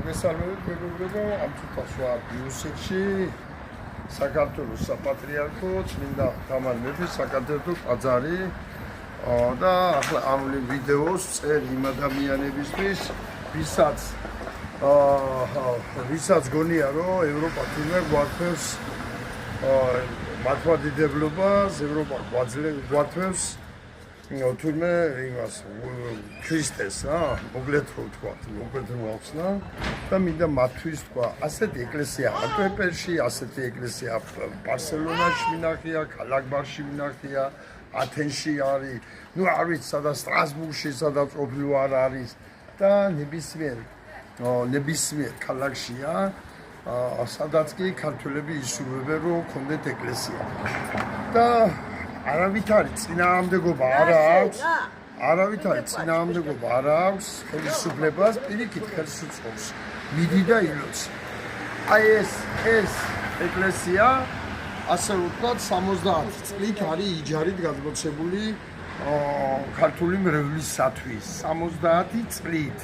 მოგესალმებით მეგობრებო, ამ წუთას ვარ ბიუსეთში, საქართველოს საპატრიარქო, წმინდა თამარ მეფის საკათედრო ტაძარი და ახლა ამ ვიდეოს წერ იმ ადამიანებისთვის, ვისაც გონია რომ ევროპა თურმე გვართმევს მართლმადიდებლობას, ევროპა გვართმევს თურმე იმას ქრისტეს მოკლედ რო ვთქვა, მოკლედ რო ავხსნა და მინდა მათთვის თქვა, ასეთი ეკლესია ატვეპერში, ასეთი ეკლესია ბარსელონაში მინახია, ქალაქბაღში მინახია, ათენში არის, ნუ არ ვიცი სადაც სტრასბურგში, სადაც ყოფილი არ არის და ნებისმიერ ქალაქშია, სადაც კი ქართველები ისურვებენ რომ ქონდეთ ეკლესია. და არავით არის წინააღმდეგობა არ აქვს. არავითარი წინააღმდეგობა არ აქვს ხელისუფლებას, პირიქით ხელს უწყობს. მიდი და ილოცი. აი ეს ეკლესია ასე ვთქვათ 70 წლით არის იჯარით გადმოცემული ქართული მრევლისათვის. 70 წლით.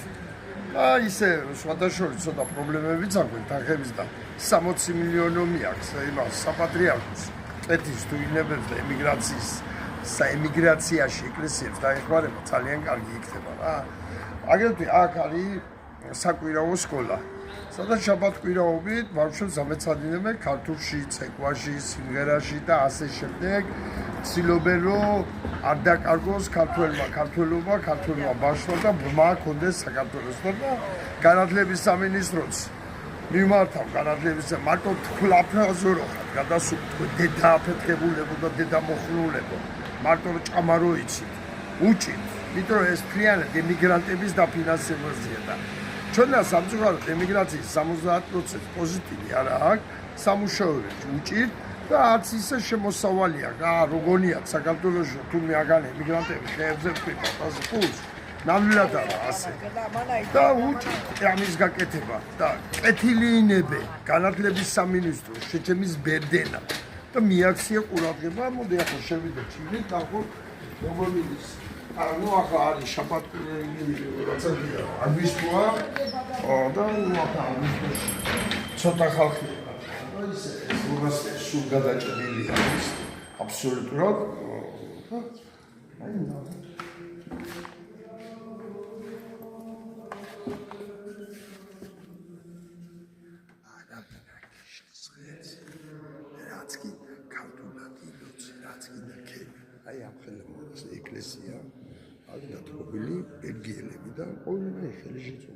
და ისე სხვადასხვა ცოტა პრობლემებიც აქვს თანხების და 60 მილიონი მიაქვს იმას საპატრიარქოს. ეთის თუ ინებებს და ემიგრაციაში ეკლესიებს დაეხმარება ძალიან კარგი იქნება რა. აგრეთვე აქ არის საკვირაო სკოლა. სადაც შაბათკვირაობით ბავშვებს ამეცადინებენ ქართულში, ცეკვაში, სიმღერაში და ასე შემდეგ. ცდილობენ რომ არ დაკარგოს ქართველობა ბავშვმა და ბრმა ჰქონდეს საქართველოსთან და განათლების სამინისტროც მიმართავ განათლების მარტო თქლაფრაზე რო ხარ გადასული დედა აფეთქებულებო და დედა მოხლულებო მარტო ჭამა რო იცით უჭით იმიტომ ეს ფრიანად ემიგრანტების დაფინანსებაზეა და ჩვენდა სამწუხაროდ ემიგრაციის 70% პოზიტივი არა აქვს სამუშაოები უჭით და არც ისე შემოსავალია რა როგორია საქართველოში თურმე აგან ემიგრანტები ხეებზე ვფიქრობ ასე ფულს ნამდვილად არა ასე და უჭით ამის გაკეთება და კეთილინებე განათლების სამინისტროს შეჩემის ბერდენა და მიაქცია ყურადღება მოდი ახლა შევიდეთ ჩივით ახლა როგორ მიდის ნუ ახლა არის შაბათკვირა რაცა გია აგვისტოა და ნუ ახლა აგვისტოში ცოტა ხალხი და ისე ეს სულ გადაჭრილი არის აბსოლუტურად აი აი ამ ხელოვნების ეკლესია არის დათმობილი ბელგიელებიდან, ყოველივე ხელში წობა.